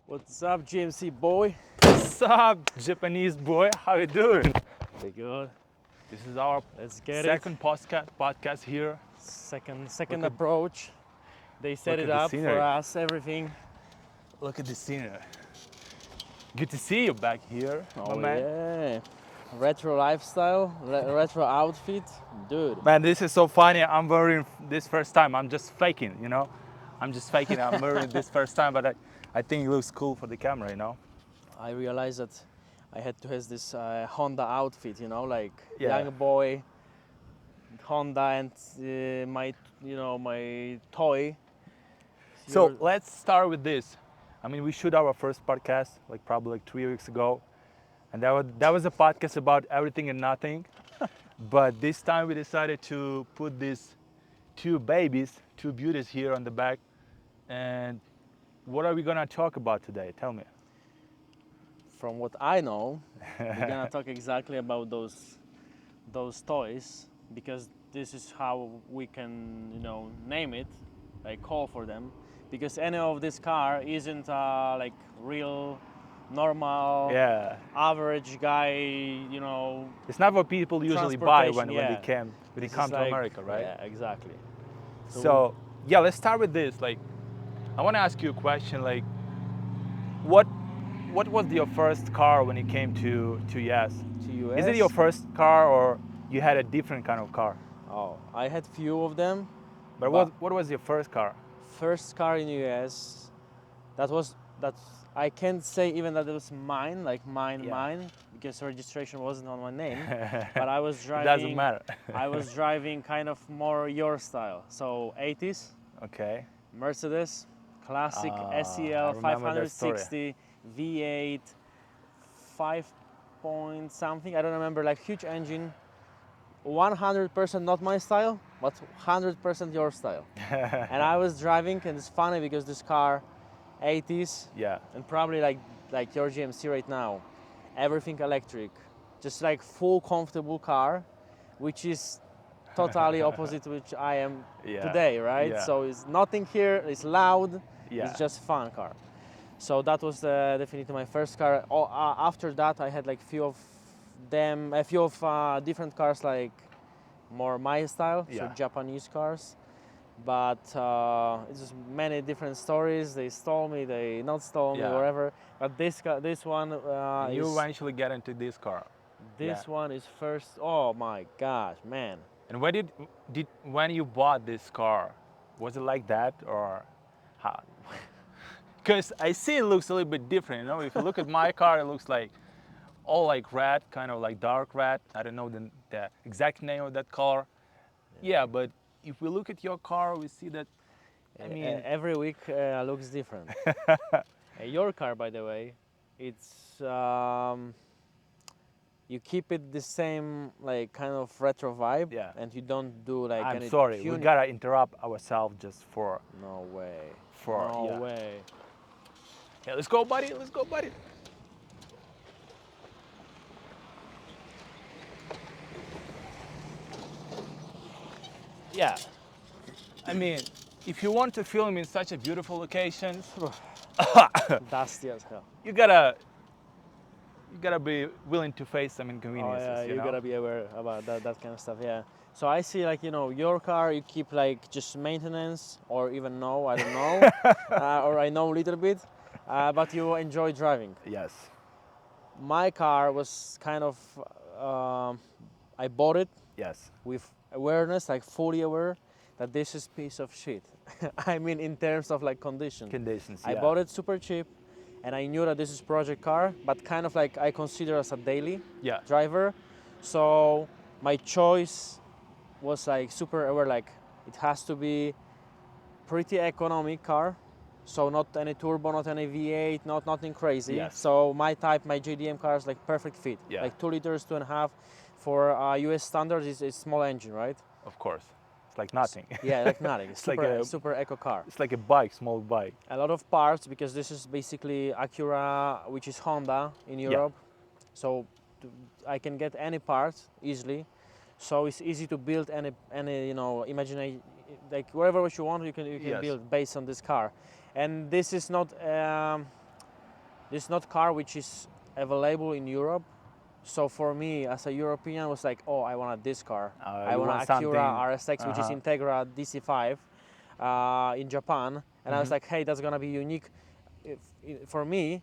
What's up, GMC boy? What's up, Japanese boy? How you doing? Very good. This is our Let's get second podcast here. it. Second Look at- approach. They set look it at the up for scenery. us. Everything. Look at the scenery. Good to see you back here, my man. Yeah. Retro lifestyle, retro outfit, dude. Man, this is so funny. I'm wearing this first time. I'm just faking, you know. I'm just faking. I'm wearing this first time, but I think it looks cool for the camera, you know. I realized that I had to have this Honda outfit, like Yeah. young boy, Honda, and my toy. So Your- let's start with this. I mean, we shoot our first podcast probably 3 weeks ago, and that was a podcast about everything and nothing. But this time we decided to put these two babies, two beauties here on the back. And what are we gonna talk about today? Tell me. From what I know, we're gonna talk exactly about those toys because this is how we can name it, like call for them, because any of this car isn't like real normal Yeah, average guy, it's not what people usually buy when Transportation, they yeah. come This is to like- America, right? Yeah, exactly. So yeah, let's start with this. I want to ask you a question. What was your first car when you came to US? to US. Is it your first car or you had a different kind of car? Oh, I had few of them. But But- what was your first car? First car in US, that I can't say even that it was mine, like Yeah. mine, because registration wasn't on my name. But I was It driving. doesn't matter. I was driving kind of more your style, so 80s Okay. Mercedes, classic I SEL remember that story. 560 V8, 5 point something. I don't remember, like huge engine. 100% not my style, but 100% your style. And I was driving, and it's funny because this car, 80s, Yeah. and probably like your GMC right now, everything electric, just like full comfortable car, which is totally opposite which I am Yeah. today, right? Yeah. So it's nothing here, it's loud, Yeah. it's just fun car. So that was definitely my first car. After that, I had like few of different cars, like more my style, so Yeah. Japanese cars. But it's just many different stories. They stole me, they not stole me, Yeah. whatever. But this one And you is eventually get into this car. this yeah. one is first. Oh my gosh, man! And when you bought this car, was it like that or how? Because I see it looks a little bit different. You know, if you look at my car, it looks like all like red, kind of like dark red. I don't know the exact name of that color. Yeah, but if we look at your car, we see that. I mean, Every week looks different. Your car, by the way, it's you keep it the same, like kind of retro vibe, Yeah. and you don't do like I'm any sorry, we tuning. gotta interrupt ourselves just for. No way. Yeah. No way. Yeah, let's go, buddy. Let's go, buddy. Yeah. I mean, if you want to film in such a beautiful location, Dusty as hell. you gotta be willing to face some Oh inconveniences. yeah, you you know? gotta be aware about that kind of stuff. Yeah. So I see, like, your car, you keep like just maintenance, or even no, I don't know, or I know a little bit, but you enjoy driving. Yes. My car was kind of, I bought it Yes. with awareness, like fully aware that this is piece of shit. I mean, in terms of like condition. Conditions. I yeah. bought it super cheap, and I knew that this is project car, but kind of like I consider as a daily Yeah. driver. So my choice was like super aware, like it has to be pretty economic car. So not any turbo, not any V8, nothing crazy. Yes. So my JDM car is like perfect fit. Yeah. Like 2 liters, 2.5. For US standards, is a small engine, right? Of course. It's like nothing. Yeah, like nothing. It's like super, a- super eco car. It's like a bike, small bike. A lot of parts, because this is basically Acura, which is Honda in Yeah. Europe. So I can get any part easily. So it's easy to build any imagine like whatever what you want, you can Yes. build based on this car. And this is not this is not car which is available in Europe. So for me, as a European, I was like, oh, I want this car. I You want want an something- Acura RSX, which is Uh-huh. Integra DC5 in Japan, and I was like, hey, that's gonna be unique for me,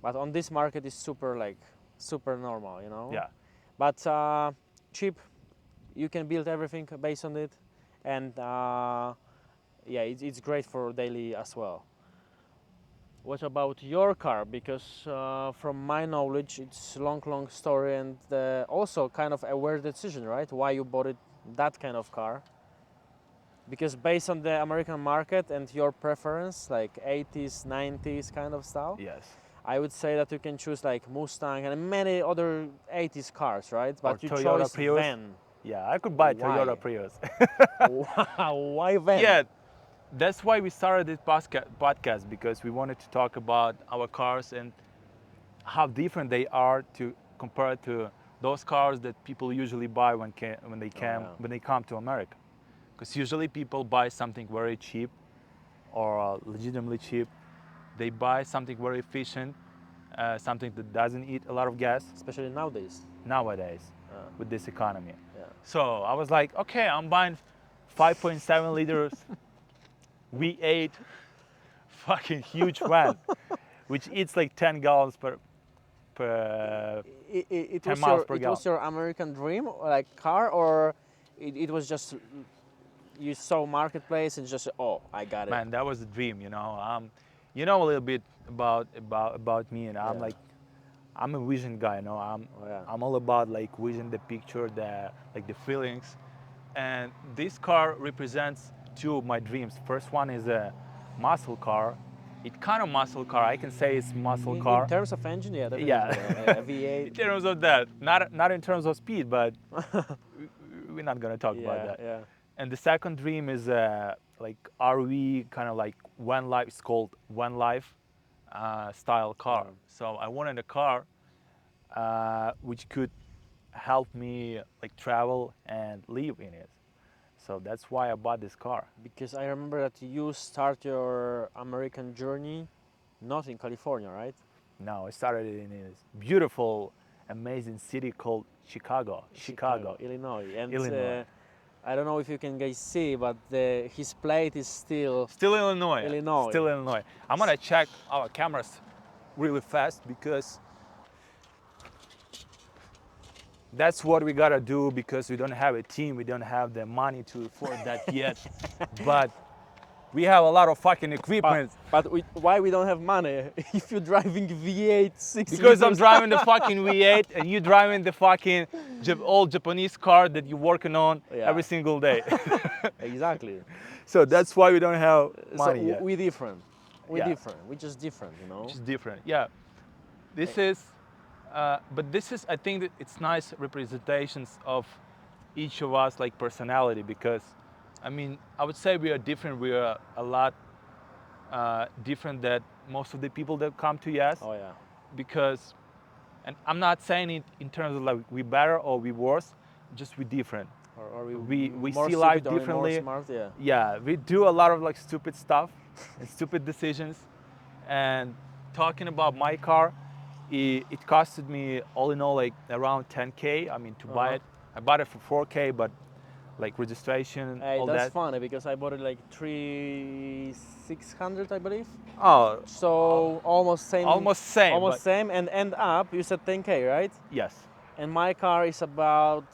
but on this market is super normal, you know. Yeah. But cheap, you can build everything based on it, and yeah, it's great for daily as well. What about your car? Because from my knowledge, it's long story, and also kind of a weird decision, right? Why you bought it, that kind of car? Because based on the American market and your preference, like 80s, 90s kind of style, Yes. I would say that you can choose like Mustang and many other 80s cars, right? Or But you Toyota chose Prius. van. Yeah, I could buy Why? Toyota Prius. Wow, why van? Yeah, that's why we started this podcast, because we wanted to talk about our cars and how different they are to compare to those cars that people usually buy when they come to America. Because usually people buy something very cheap or legitimately cheap. They buy something very efficient, something that doesn't eat a lot of gas Especially nowadays. nowadays with this economy. Yeah. So I was like, okay, I'm buying 5.7 liters V8 fucking huge van, which eats like 10 gallons per It 10 was miles your, per it was your American dream, like car, or it was just you saw marketplace and just I got it. man, that was a dream, you know. You know a little bit about me, and I'm Yeah. like, I'm a vision guy, you know. Yeah. I'm all about like vision, the picture, the feelings, and this car represents two of my dreams. First one is a muscle car. It kind of muscle car. I can say it's muscle car. In terms of engine, yeah, definitely. Yeah. A V8. In terms of that, not in terms of speed, but we're not gonna talk about Yeah, that. yeah. And the second dream is like RV, kind of like One Life. It's called One Life style car. So I wanted a car which could help me like travel and live in it. So that's why I bought this car. Because I remember that you start your American journey not in California, right? No, I started in this beautiful, amazing city called Chicago. Illinois. And Illinois. I don't know if you can guys see, but his plate is still Still Illinois. Illinois. Still Illinois. I'm gonna check our cameras really fast because that's what we gotta do, because we don't have a team, we don't have the money to afford that yet. But we have a lot of fucking equipment. But why we don't have money if you're driving V8 6 Because I'm liters? driving the fucking V8 and you driving the fucking old Japanese car that you're working on Yeah. every single day. Exactly. So that's why we don't have So money yet. we different. We Yeah. different. We just different, you know. Which is different. Yeah. This is, but this is, I think that it's nice representations of each of us, like personality, because I mean, I would say we are different. We are a lot different than most of the people that come to Yes. Oh yeah. Because, and I'm not saying it in terms of like we better or we worse, just we different. Or We more see life stupid or more differently. Smart, yeah. Yeah, we do a lot of like stupid stuff and stupid decisions. And talking about my car, it costed me all in all like around 10K. I mean, to buy it, I bought it for 4K, but like registration, Hey, all that's that. funny because I bought it like 600, I believe. Oh, So almost same. almost same. Almost but same, and end up you said 10K, right? yes, And my car is about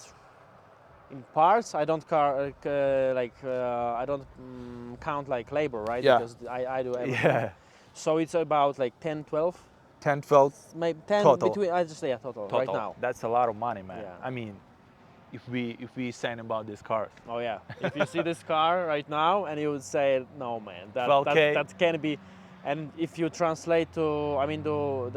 in parts. I don't I don't count like labor, right? Yeah. Because I do everything. yeah, So it's about like 10, 12, 10, 12 maybe 10 Total. between. I just say total total. right now. That's a lot of money, man. Yeah. I mean, if we saying about this car, Oh yeah. If you see this car right now and you would say, no man, that 12K. that can be, and if you translate to, I mean, to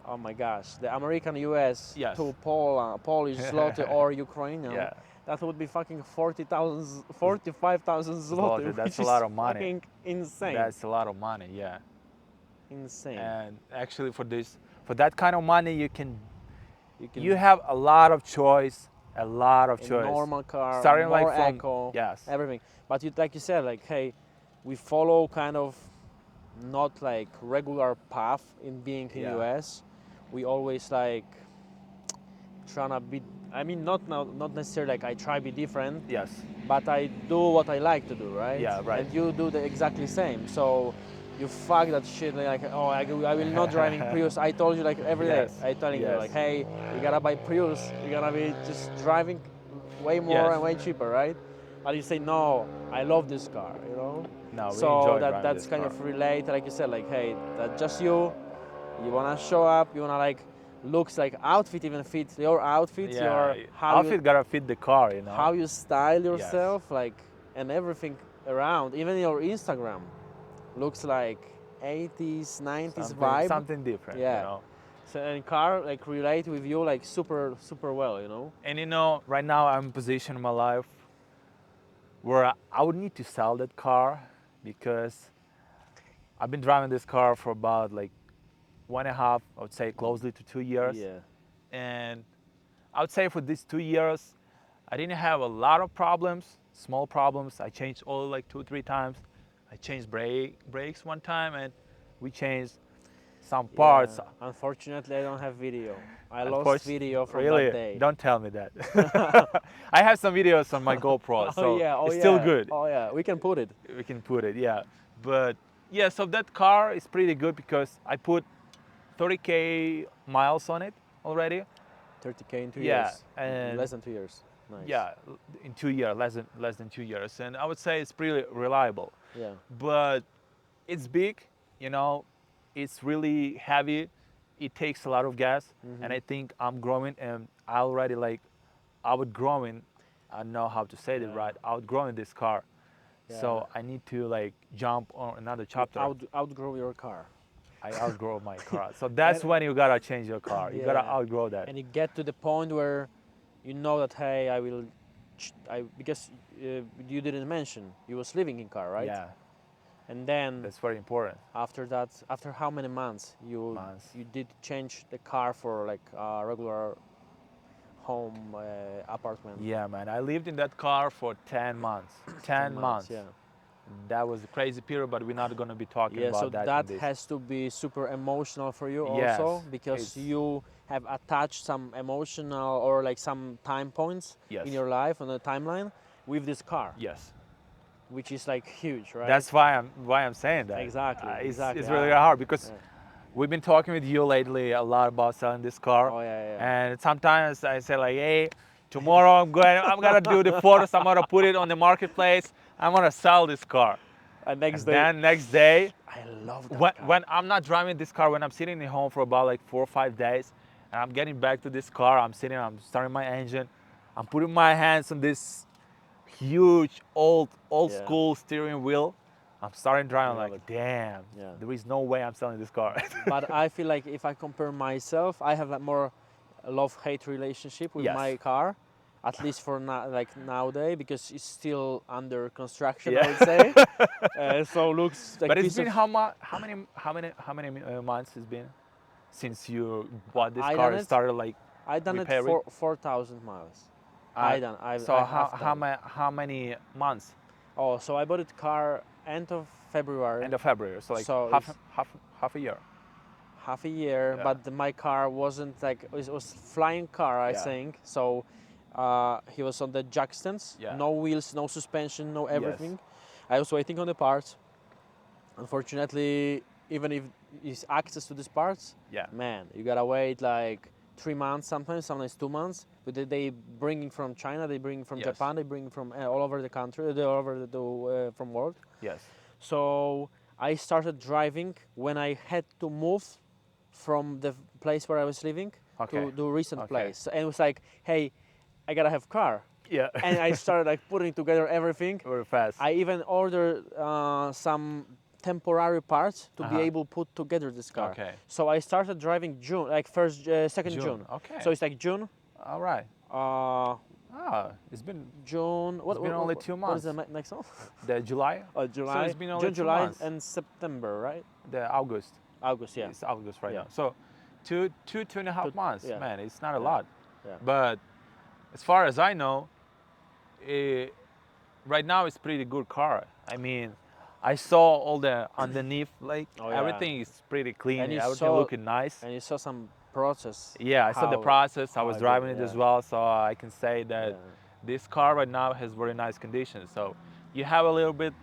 oh my gosh, the American US Yes. to Polish zloty or Ukrainian, Yeah. that would be fucking 45,000 zloty. Zloty, that's which a is lot of money. Fucking insane. that's a lot of money. Yeah. Insane. And actually, for that kind of money, you can can you have a lot of choice, a lot of a choice. normal car, Starting more like from eco, yes, everything. But you, like you said, like, hey, we follow kind of not like regular path in being in Yeah. US. We always like trying to be. I mean, not necessarily like I try to be different, Yes. but I do what I like to do, right? Yeah, right. And you do the exactly same. So you fuck that shit like, oh, I will not driving Prius. I told you like every day. Yes. I telling you Yes. like, hey, you gotta buy Prius. You're gonna be just driving way more Yes. and way cheaper, right? But you say no, I love this car, you know. No, we So enjoy driving that's this kind car. of relate, like you said, like, hey, that's just you. You wanna show up. You wanna like looks like outfit even fits your outfit, Yeah, your how outfit gotta fit the car, you know. how you style Yes. yourself, like, and everything around. Even your Instagram looks like 80s, 90s vibe. Something different, Yeah. you know. So and car like relate with you like super well, you know. And you know, right now I'm in a position in my life where I would need to sell that car because I've been driving this car for about like 1.5, I would say closely to 2 years. Yeah. And I would say for these 2 years, I didn't have a lot of problems, small problems. I changed oil like 2, 3 times. I changed brakes one time, and we changed some parts. Yeah. Unfortunately, I don't have video. I lost Unfortunately, video from really, that day. don't tell me that. I have some videos on my GoPro, so Oh it's yeah. still good. Oh yeah. We can put it. We can put it, yeah. But yeah, so that car is pretty good because I put 30K miles on it already. 30K in 2 Yeah, years. and Less than 2 years. Nice. yeah, in 2 years, less than 2 years, and I would say it's pretty reliable. Yeah. But it's big, you know, it's really heavy. It takes a lot of gas, and I think I'm growing, and I already like outgrowing. I know how to say it Yeah. right. Outgrowing this car, Yeah. so I need to like jump on another chapter. Outgrow your car. I outgrow my car, so that's And- when you gotta change your car. You gotta Yeah. outgrow that. And you get to the point where you know that hey, I will, because you didn't mention you was living in car, right? Yeah, And then that's very important. after that, after how many months Months. you did change the car for like a regular home apartment? Yeah, man. I lived in that car for 10 months. 10 months. Yeah. That was a crazy period, but we're not going to be talking Yeah, about so that. that in this. has to be super emotional for you Yes, also because it's- you have attached some emotional or like some time points Yes. in your life on the timeline with this car, Yes. which is like huge, right? That's why I'm saying that. Exactly, exactly. It's really Ah, hard because yeah. we've been talking with you lately a lot about selling this car. Oh, yeah. And sometimes I say like, hey, tomorrow I'm gonna do the photos. I'm gonna put it on the marketplace. I'm gonna sell this car. And next And day, then next day, I love that when, car. when I'm not driving this car, when I'm sitting at home for about like 4 or 5 days, and I'm getting back to this car, I'm starting my engine, I'm putting my hands on this huge old Yeah. school steering wheel. I'm starting driving Love like, it. damn, Yeah. there is no way I'm selling this car. But I feel like if I compare myself, I have a more love-hate relationship with Yes. my car, at least for like nowadays, because it's still under construction. I Yeah. would say. So looks like But it's piece been of, how many months it's been since you bought this I car? done It it- started like I done it repairing? 4,000 miles. so I how have how, done. how many months? Oh, so I bought it car end of February. End of February, so like So half it's- half a year. half a year, Yeah. but my car wasn't like it was flying car, I Yeah. think. So he was on the jack stands, Yeah. no wheels, no suspension, no Yes. everything. I was waiting on the parts. Unfortunately, even if it's access to these parts, Yeah. man, you gotta wait like 3 months, sometimes 2 months. But they bringing from China, they bring from Yes. Japan, they bring from all over the country, they all over the from world. Yes. So I started driving when I had to move from the place where I was living Okay. to the recent Okay. place. And it was like, hey, I gotta have car. Yeah. And I started like putting together everything. Very fast. I even ordered some temporary parts to be Uh-huh. able to put together this car. Okay. So I started driving June, like second June. Okay. So it's like June, All right. It's been June. What, been only 2 What is the months. next one? the July, July. it's been only June, 2 July, months. and September, right? the August. August, yeah. It's August right Yeah. now. So two and a half Two- months. yeah. Man, it's not a Yeah. lot. Yeah. But as far as I know, right now it's pretty good car. I mean, I saw all the underneath, like Oh, yeah. everything is pretty clean. And you Everything saw- looking nice. And you saw some process. Yeah, I saw the how- process. I how was I driving did it as yeah. well, so I can say that Yeah. this car right now has very nice condition. So you have a little bit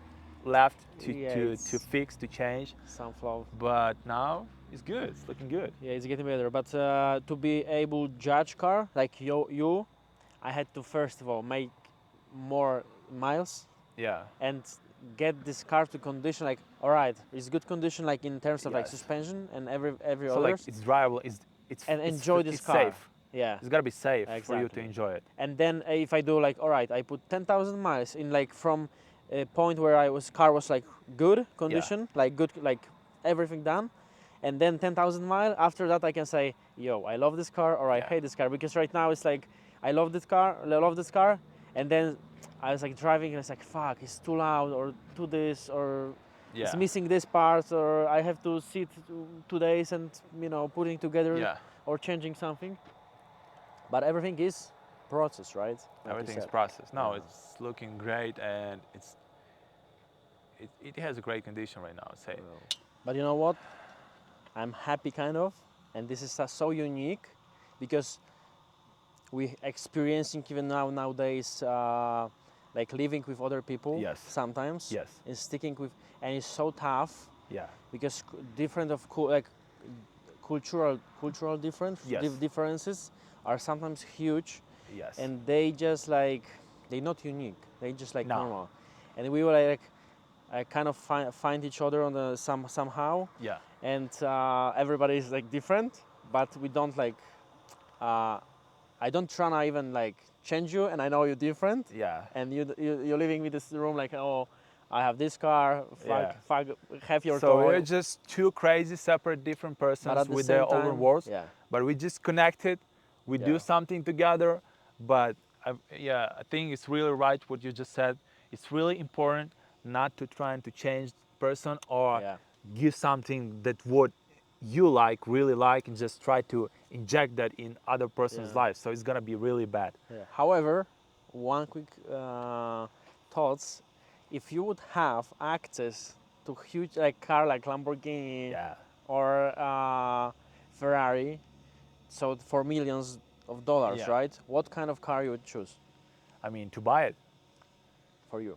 left Yeah, to it's- fix, to change, Some flaw. but now it's good. It's looking good. Yeah, it's getting better. But to be able to judge car like you, I had to first of all make more miles Yeah, and get this car to condition like all right, it's good condition like in terms of like Yes. suspension and every so other. like it's drivable. It's and it's, enjoy this it's car. safe. Yeah. It's gotta be safe for you to Exactly. enjoy it. And then if I do like all right, I put 10,000 miles in like from a point where car was like good condition, like good like everything done, and then 10,000 mile after that I can say yo I love this car or I Yeah. hate this car, because right now it's like I love this car, and then I was like driving and it's like fuck, it's too loud or too this or Yeah, it's missing this part or I have to sit 2 days and putting together yeah. or changing something. But everything is process, right? Like you Everything is said. processed. No, Yeah. it's looking great, and it has a great condition right now. I'd say. But you know what? I'm happy kind of, and this is so unique because we experiencing even nowadays like living with other people Yes. sometimes. Yes. And sticking with, and it's so tough Yeah. because different of cultural Yes. differences are sometimes huge, Yes. and they just like they're not unique. They just like No. normal, and we were like kind of find each other on the somehow, yeah. and everybody is like different, but we don't like. I don't try to even like change you, and I know you're different, Yeah. and you're living with this room like oh, I have this car, fuck, have your So toy. we're just two crazy, separate, different But persons at the with same their own time, worlds. yeah, But we just connected. We Yeah. do something together. But I think it's really right what you just said. It's really important not to try to change the person or Yeah. give something that what you like, really like, and just try to inject that in other person's Yeah. life. So it's gonna be really bad. Yeah. However, one quick thoughts: if you would have access to huge like car like Lamborghini Yeah. or Ferrari, so for millions of dollars, Yeah. right? What kind of car you would choose I mean, to buy it. for you?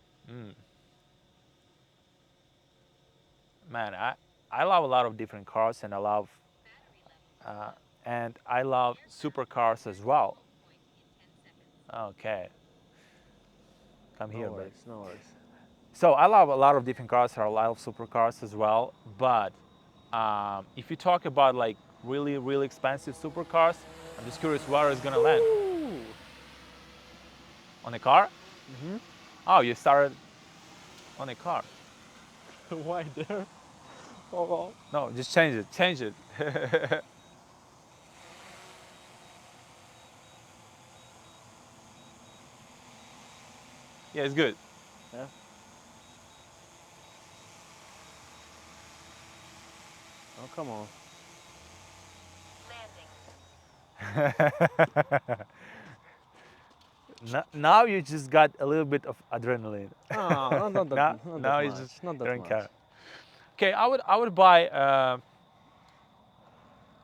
Man, I love a lot of different cars, and I love supercars as well. Okay, come here, No bud. worries, no worries. So I love a lot of different cars. I love supercars as well. But if you talk about like really, really expensive supercars, I'm just curious where it's gonna land. Ooh. On a car? Oh, you started on a car. Why there? Oh, No, just change it. Change it. Yeah, it's good. yeah. Oh, come on. Now you just got a little bit of adrenaline. Oh, not that, now not now that it's much. just Not that you're in much. car. Okay, I would buy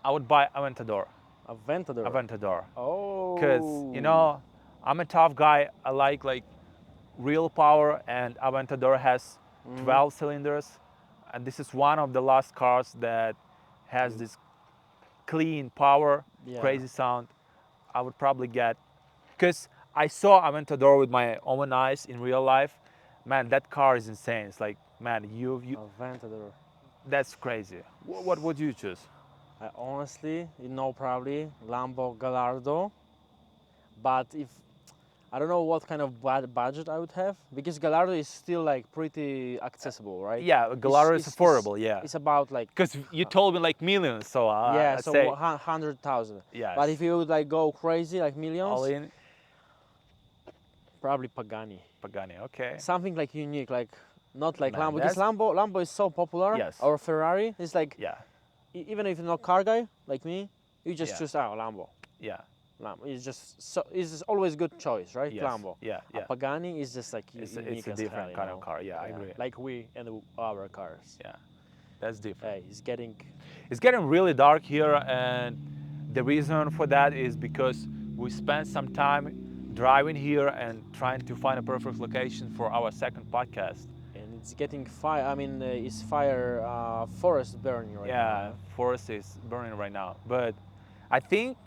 Aventador. Aventador. Aventador. Oh. Because I'm a tough guy. I like real power, and Aventador has 12 cylinders, and this is one of the last cars that has this clean power, Yeah. crazy sound. I would probably get, because I saw Aventador with my own eyes in real life. Man, that car is insane. It's like, man, you Aventador. that's crazy. What would you choose? I honestly, probably Lambo Gallardo, but if I don't know what kind of budget I would have, because Gallardo is still like pretty accessible, right? Yeah, Gallardo is It's- affordable. Yeah, It's about like because you told me like millions, so yeah, I'd so say 100,000. yes. But if you would like go crazy like millions, all in probably Pagani. Pagani. Okay. Something like unique, like not like Man, Lambo, because that's- Lambo is so popular. Yes. Or Ferrari, it's like Yeah, even if you're not car guy like me, you just Yeah. choose Lambo. yeah. Lambo is just so is always good choice, right? Yes. Lambo. Yeah, A yeah. Pagani is just like It's unique a as different hell, you kind know? of car. Yeah, I agree. Like we and our cars. Yeah, that's different. Hey, it's getting. It's getting really dark here, and the reason for that is because we spent some time driving here and trying to find a perfect location for our second podcast. And it's getting fire. I mean, it's fire forest burning right Yeah, now. forest is burning right now. But I think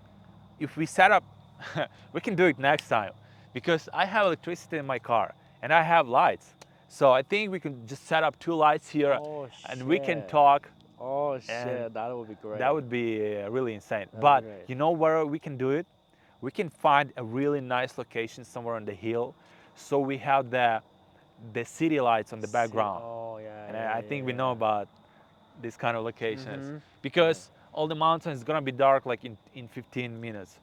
if we set up, we can do it next time because I have electricity in my car and I have lights. So I think we can just set up 2 lights here Oh, and we can shit. talk. Oh And shit, that would be great. That would be really insane. That'd be But great. you know where we can do it? We can find a really nice location somewhere on the hill, so we have the city lights on the background. Oh yeah. And yeah, I think yeah, we know yeah. about this kind of locations Mhm. because all the mountains is gonna be dark like in 15 minutes.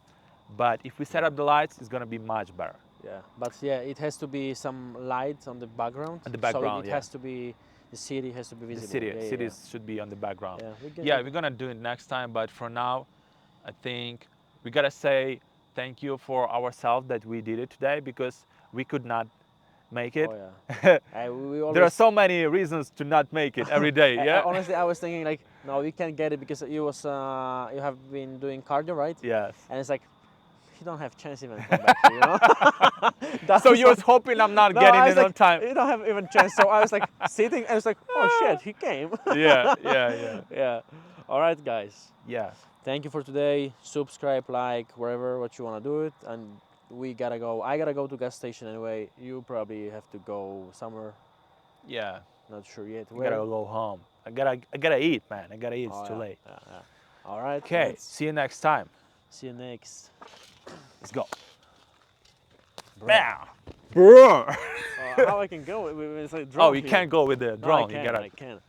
But if we set up the lights, it's gonna be much better. Yeah, but yeah, it has to be some light on the background. On the So background, it yeah. has to be the city has to be The visible. city, Yeah, yeah, cities should be on the background. Yeah, we get Yeah, it. we're gonna do it next time. But for now, I think we gotta say thank you for ourselves that we did it today because we could not make it. Oh yeah. We always, There are so many reasons to not make it every day. Yeah. honestly, I was thinking like, no, we can't get it because you have been doing cardio, right? Yes. And it's like, you don't have chance even to come back here, you know? That So was you was like- hoping I'm not No, getting I it was on like, time. You don't have even chance. So I was like sitting and it's like, oh shit, he came. Yeah, yeah. Yeah. All right, guys. Yeah. Thank you for today. Subscribe, like, wherever what you want to do it. And we gotta go. I gotta go to gas station anyway. You probably have to go somewhere. Yeah. Not sure yet. I gotta go home. I gotta eat, man. I gotta eat. It's Oh, too yeah, late. Yeah, yeah. All right. Okay. let's See you next time. See you next. Let's go. Bro. Bam. Bro. How I can go? It's like Oh, drone you here. can't go with the No, drone. I You can. gotta. I can.